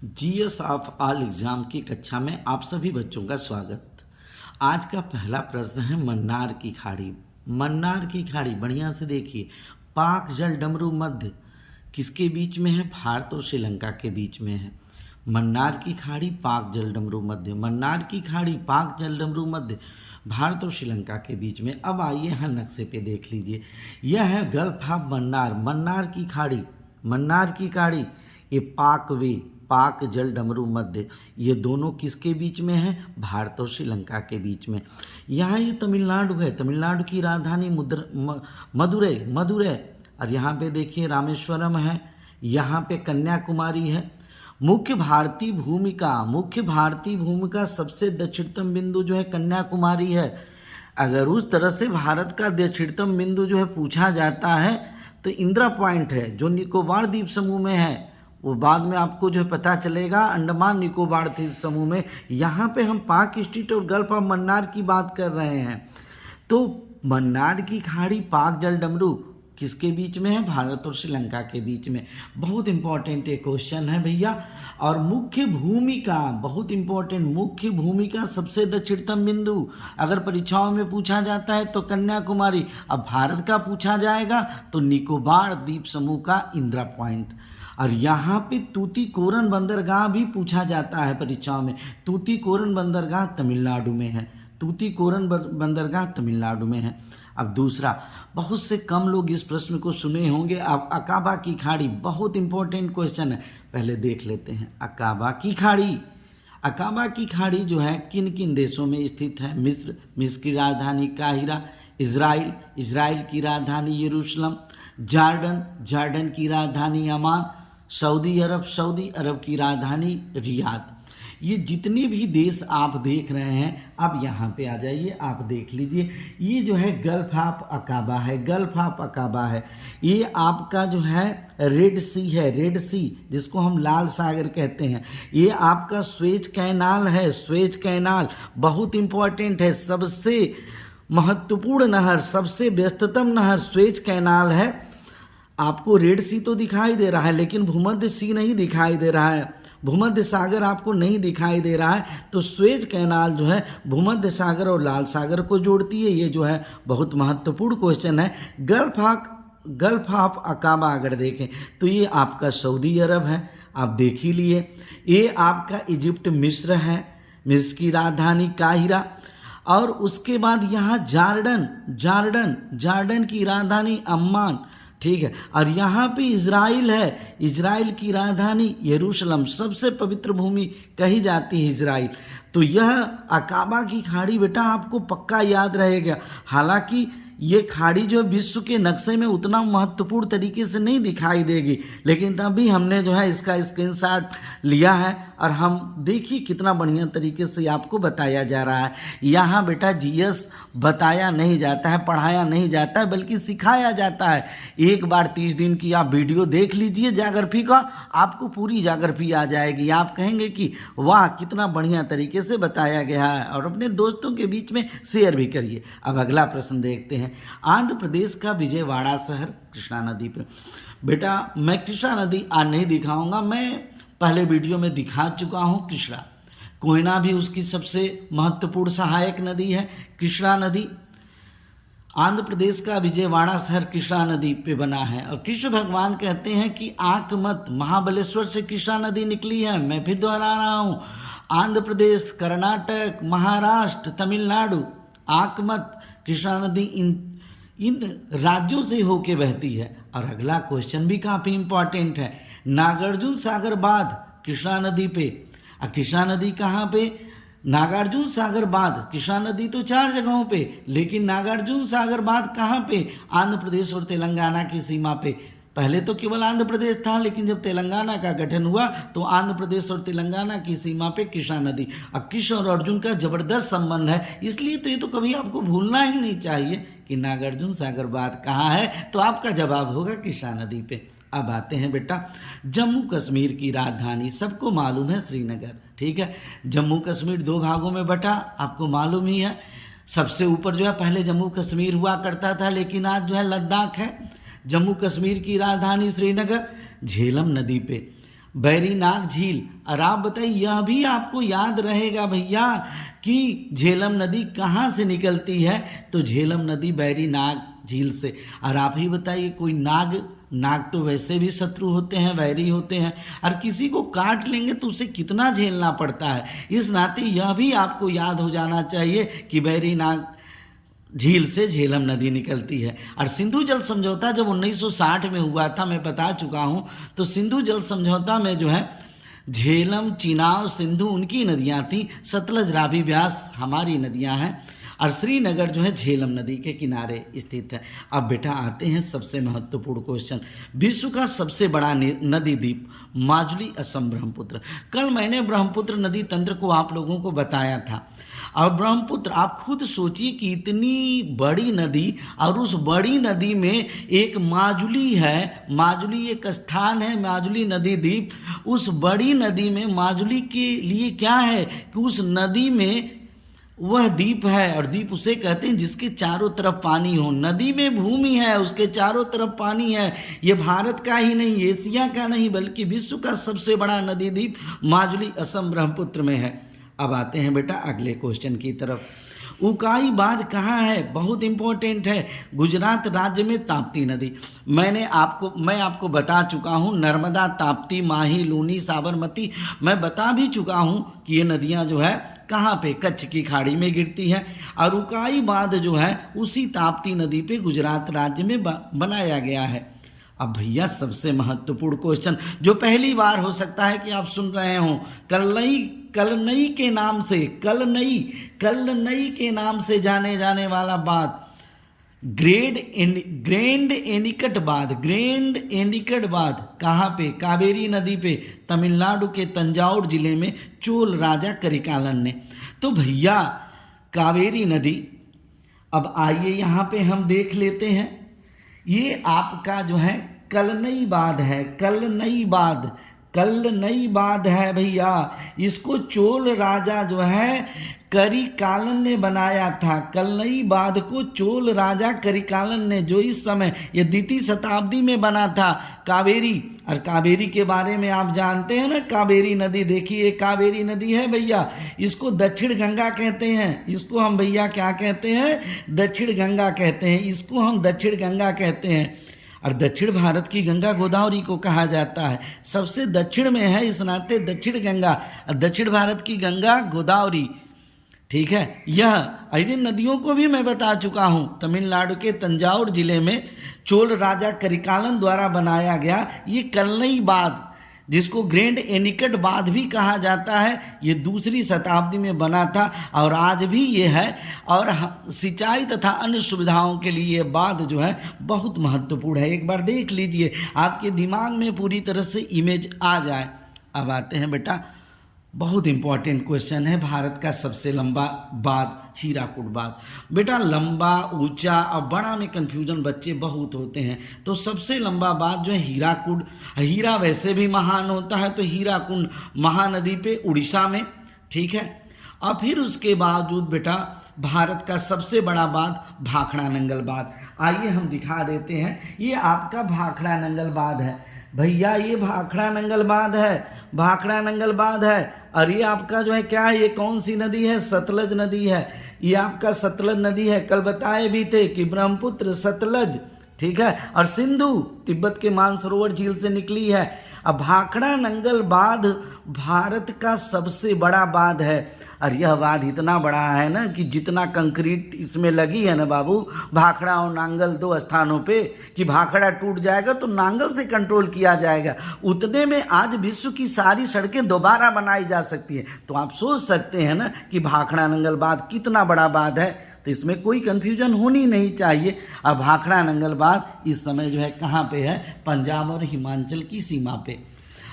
GS of all exam की कक्षा में आप सभी बच्चों का स्वागत। आज का पहला प्रश्न है मन्नार की खाड़ी। मन्नार की खाड़ी बढ़िया से देखिए, पाक जल डमरू मध्य किसके बीच में है? भारत और श्रीलंका के बीच में है। मन्नार की खाड़ी पाक जल डमरू मध्य, मन्नार की खाड़ी पाक जल डमरू मध्य भारत और श्रीलंका के बीच में। अब आइए यहाँ नक्शे पे देख लीजिए, यह है गल्फ ऑफ मन्नार। मन्नार की खाड़ी, मन्नार की खाड़ी ये पाक वे, पाक जल डमरू मध्य, ये दोनों किसके बीच में है? भारत और श्रीलंका के बीच में। यहाँ ये तमिलनाडु है, तमिलनाडु की राजधानी मदुरै, और यहाँ पे देखिए रामेश्वरम है, यहाँ पे कन्याकुमारी है। मुख्य भारतीय भूमिका सबसे दक्षिणतम बिंदु जो है कन्याकुमारी है। अगर उस तरह से भारत का दक्षिणतम बिंदु जो है पूछा जाता है तो इंदिरा पॉइंट है जो निकोबार द्वीप समूह में है, वो बाद में आपको जो है पता चलेगा अंडमान निकोबार द्वीप समूह में। यहाँ पे हम पाक स्ट्रीट और गल्फ ऑफ मन्नार की बात कर रहे हैं। तो मन्नार की खाड़ी पाक जल डमरू किसके बीच में है? भारत और श्रीलंका के बीच में। बहुत इंपॉर्टेंट ये क्वेश्चन है भैया। और मुख्य भूमिका, बहुत इंपॉर्टेंट, मुख्य भूमिका सबसे दक्षिणतम बिंदु अगर परीक्षाओं में पूछा जाता है तो कन्याकुमारी। अब भारत का पूछा जाएगा तो निकोबार द्वीप समूह का इंदिरा पॉइंट। और यहाँ पे तूतीकोरन बंदरगाह भी पूछा जाता है परीक्षाओं में। तूतीकोरन बंदरगाह तमिलनाडु में है, तूतीकोरन बंदरगाह तमिलनाडु में है। अब दूसरा, बहुत से कम लोग इस प्रश्न को सुने होंगे। अब अकाबा की खाड़ी, बहुत इंपॉर्टेंट क्वेश्चन है, पहले देख लेते हैं। अकाबा की खाड़ी, अकाबा की खाड़ी जो है किन किन देशों में स्थित है? मिस्र की राजधानी काहिरा, इजराइल की राजधानी यरूशलेम, जॉर्डन की राजधानी अमान, सऊदी अरब की राजधानी रियाद। ये जितने भी देश आप देख रहे हैं, अब यहाँ पे आ जाइए, आप देख लीजिए। ये जो है गल्फ ऑफ अकाबा है, गल्फ ऑफ अकाबा है। ये आपका जो है रेड सी है, रेड सी जिसको हम लाल सागर कहते हैं। ये आपका स्वेज कैनाल है, स्वेज कैनाल बहुत इंपॉर्टेंट है, सबसे महत्वपूर्ण नहर, सबसे व्यस्ततम नहर स्वेज कैनाल है। आपको रेड सी तो दिखाई दे रहा है लेकिन भूमध्य सी नहीं दिखाई दे रहा है, भूमध्य सागर आपको नहीं दिखाई दे रहा है। तो स्वेज कैनाल जो है भूमध्य सागर और लाल सागर को जोड़ती है। ये जो है बहुत महत्वपूर्ण क्वेश्चन है। गल्फ ऑफ अकाबा अगर देखें तो ये आपका सऊदी अरब है, आप देख ही लिए। ये आपका इजिप्ट मिस्र है, मिस्र की राजधानी काहिरा। और उसके बाद यहाँ जॉर्डन की राजधानी अम्मान, ठीक है। और यहाँ पे इजराइल है, इजराइल की राजधानी यरूशलेम, सबसे पवित्र भूमि कही जाती है इजराइल। तो यह अकाबा की खाड़ी बेटा आपको पक्का याद रहेगा। हालांकि ये खाड़ी जो विश्व के नक्शे में उतना महत्वपूर्ण तरीके से नहीं दिखाई देगी, लेकिन तभी हमने जो है इसका स्क्रीनशॉट लिया है और हम देखिए कितना बढ़िया तरीके से आपको बताया जा रहा है। यहाँ बेटा जीएस बताया नहीं जाता है, पढ़ाया नहीं जाता है, बल्कि सिखाया जाता है। एक बार 30 दिन की आप वीडियो देख लीजिए ज्योग्राफी का, आपको पूरी ज्योग्राफी आ जाएगी। आप कहेंगे कि वाह कितना बढ़िया तरीके से बताया गया है, और अपने दोस्तों के बीच में शेयर भी करिए। अब अगला प्रश्न देखते हैं। आंध्र प्रदेश का विजयवाड़ा शहर कृष्णा नदी पे। बेटा मैं कृष्णा नदी आज नहीं दिखाऊंगा, मैं पहले वीडियो में दिखा चुका हूं कृष्णा। कोयना भी उसकी सबसे महत्वपूर्ण सहायक नदी है कृष्णा नदी। आंध्र प्रदेश का विजयवाड़ा शहर कृष्णा नदी पे बना है। और कृष्ण भगवान कहते हैं कि आंख मत, महाबलेश्वर से कृष्णा नदी निकली है। मैं फिर दोहरा रहा हूँ, आंध्र प्रदेश, कर्नाटक, महाराष्ट्र, तमिलनाडु, आंख मत कृष्णा नदी इन राज्यों से होके बहती है। और अगला क्वेश्चन भी काफी इंपॉर्टेंट है। नागार्जुन सागर बांध कृष्णा नदी पे, कृष्णा नदी कहाँ पे? नागार्जुन सागर बांध। कृष्णा नदी तो 4 जगहों पे, लेकिन नागार्जुन सागर बांध कहाँ पे? आंध्र प्रदेश और तेलंगाना की सीमा पे। पहले तो केवल आंध्र प्रदेश था, लेकिन जब तेलंगाना का गठन हुआ तो आंध्र प्रदेश और तेलंगाना की सीमा पे कृष्णा नदी। अब कृष्ण और अर्जुन का जबरदस्त संबंध है, इसलिए तो ये तो कभी आपको भूलना ही नहीं चाहिए कि नागार्जुन सागर बांध कहाँ है। तो आपका जवाब होगा कृष्णा नदी पे। अब आते हैं बेटा जम्मू कश्मीर की राजधानी, सबको मालूम है श्रीनगर, ठीक है। जम्मू कश्मीर 2 भागों में बटा, आपको मालूम ही है। सबसे ऊपर जो है पहले जम्मू कश्मीर हुआ करता था, लेकिन आज जो है लद्दाख है। जम्मू कश्मीर की राजधानी श्रीनगर, झेलम नदी पे। बैरीनाग झील। और आप बताइए, यह भी आपको याद रहेगा भैया कि झेलम नदी कहाँ से निकलती है, तो झेलम नदी बैरीनाग झील से। और आप ही बताइए, कोई नाग तो वैसे भी शत्रु होते हैं, वैरी होते हैं, और किसी को काट लेंगे तो उसे कितना झेलना पड़ता है। इस नाते यह भी आपको याद हो जाना चाहिए कि बैरीनाग झील से झेलम नदी निकलती है। और सिंधु जल समझौता जब 1960 में हुआ था, मैं बता चुका हूँ, तो सिंधु जल समझौता में जो है झेलम, चिनाब, सिंधु उनकी नदियाँ थी, सतलज, रावी, ब्यास हमारी नदियाँ हैं, और श्रीनगर जो है झेलम नदी के किनारे स्थित है। अब बेटा आते हैं सबसे महत्वपूर्ण क्वेश्चन, विश्व का सबसे बड़ा नदी द्वीप माजुली, असम, ब्रह्मपुत्र। कल मैंने ब्रह्मपुत्र नदी तंत्र को आप लोगों को बताया था। और ब्रह्मपुत्र, आप खुद सोचिए कि इतनी बड़ी नदी, और उस बड़ी नदी में एक माजुली है, माजुली एक स्थान है, माजुली नदी द्वीप। उस बड़ी नदी में माजुली के लिए क्या है कि उस नदी में वह द्वीप है, और द्वीप उसे कहते हैं जिसके चारों तरफ पानी हो। नदी में भूमि है, उसके चारों तरफ पानी है। ये भारत का ही नहीं, एशिया का नहीं, बल्कि विश्व का सबसे बड़ा नदी द्वीप माजुली, असम, ब्रह्मपुत्र में है। अब आते हैं बेटा अगले क्वेश्चन की तरफ। उकाई बांध कहाँ है, बहुत इंपॉर्टेंट है, गुजरात राज्य में ताप्ती नदी। मैं आपको बता चुका हूँ, नर्मदा, ताप्ती, माही, लूनी, साबरमती, मैं बता भी चुका हूँ कि ये नदियाँ जो है कहाँ पे, कच्छ की खाड़ी में गिरती है। और उकाई बांध जो है उसी ताप्ती नदी पे गुजरात राज्य में बनाया गया है। अब भैया सबसे महत्वपूर्ण क्वेश्चन, जो पहली बार हो सकता है कि आप सुन रहे हो, कलनई के नाम से जाने जाने वाला बांध, ग्रैंड एनिकट बांध कहाँ पे, कावेरी नदी पे, तमिलनाडु के तंजावुर जिले में, चोल राजा करिकालन ने। तो भैया कावेरी नदी, अब आइए यहाँ पे हम देख लेते हैं, ये आपका जो है कलनई बांध है, कलनई बांध है भैया। इसको चोल राजा जो है करिकालन ने बनाया था। कलनई बांध को चोल राजा करिकालन ने, जो इस समय ये द्वितीय शताब्दी में बना था, कावेरी। और कावेरी के बारे में आप जानते हैं ना, कावेरी नदी, देखिए कावेरी नदी है भैया, इसको दक्षिण गंगा कहते हैं। इसको हम भैया क्या कहते हैं, दक्षिण गंगा कहते हैं, इसको हम दक्षिण गंगा कहते हैं। और दक्षिण भारत की गंगा गोदावरी को कहा जाता है, सबसे दक्षिण में है, इस नाते दक्षिण गंगा, दक्षिण भारत की गंगा गोदावरी, ठीक है। यह इन नदियों को भी मैं बता चुका हूँ, तमिलनाडु के तंजावुर जिले में चोल राजा करिकालन द्वारा बनाया गया ये कलनई बांध, जिसको ग्रैंड एनिकट बांध भी कहा जाता है, ये दूसरी शताब्दी में बना था और आज भी ये है। और सिंचाई तथा अन्य सुविधाओं के लिए ये बांध जो है बहुत महत्वपूर्ण है। एक बार देख लीजिए, आपके दिमाग में पूरी तरह से इमेज आ जाए। अब आते हैं बेटा, बहुत इंपॉर्टेंट क्वेश्चन है, भारत का सबसे लंबा बांध हीराकुड बांध। बेटा लंबा, ऊंचा और बड़ा में कंफ्यूजन बच्चे बहुत होते हैं, तो सबसे लंबा बांध जो है हीराकुड, हीरा वैसे भी महान होता है, तो हीराकुंड महानदी पे उड़ीसा में, ठीक है। और फिर उसके बावजूद बेटा भारत का सबसे बड़ा बांध भाखड़ा नंगल बांध, आइए हम दिखा देते हैं। ये आपका भाखड़ा नंगल बांध है भैया, ये भाखड़ा नंगल बांध है, भाखड़ा नंगल बांध है। और ये आपका जो है क्या है, ये कौन सी नदी है, सतलज नदी है, ये आपका सतलज नदी है। कल बताए भी थे कि ब्रह्मपुत्र, सतलज, ठीक है, और सिंधु तिब्बत के मानसरोवर झील से निकली है। अब भाखड़ा नंगल बांध भारत का सबसे बड़ा बांध है, और यह बांध इतना बड़ा है ना कि जितना कंक्रीट इसमें लगी है ना बाबू, भाखड़ा और नांगल दो स्थानों पे, कि भाखड़ा टूट जाएगा तो नांगल से कंट्रोल किया जाएगा, उतने में आज विश्व की सारी सड़कें दोबारा बनाई जा सकती है। तो आप सोच सकते हैं ना कि भाखड़ा नंगल बांध कितना बड़ा बांध है, तो इसमें कोई कंफ्यूजन होनी नहीं चाहिए। अब भाखड़ा नंगल बांध इस समय जो है कहाँ पे है, पंजाब और हिमाचल की सीमा पे।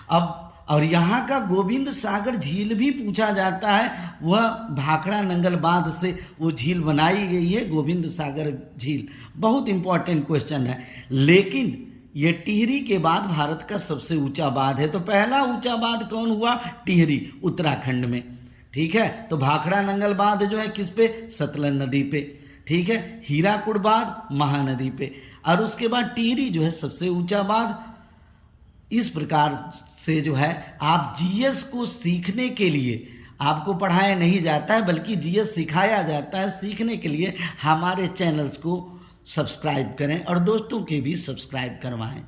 अब और यहाँ का गोविंद सागर झील भी पूछा जाता है, वह भाखड़ा नंगल बांध से वो झील बनाई गई है, गोविंद सागर झील। बहुत इंपॉर्टेंट क्वेश्चन है। लेकिन ये टिहरी के बाद भारत का सबसे ऊंचा बांध है, तो पहला ऊंचा बांध कौन हुआ, टिहरी, उत्तराखंड में, ठीक है। तो भाखड़ा नंगल बांध जो है किस पे, सतलज नदी पे, ठीक है। हीराकुड बांध महानदी पे, और उसके बाद टिहरी जो है सबसे ऊंचा बांध। इस प्रकार से जो है आप जीएस को सीखने के लिए, आपको पढ़ाया नहीं जाता है बल्कि जीएस सिखाया जाता है, सीखने के लिए हमारे चैनल्स को सब्सक्राइब करें और दोस्तों के भी सब्सक्राइब करवाएं।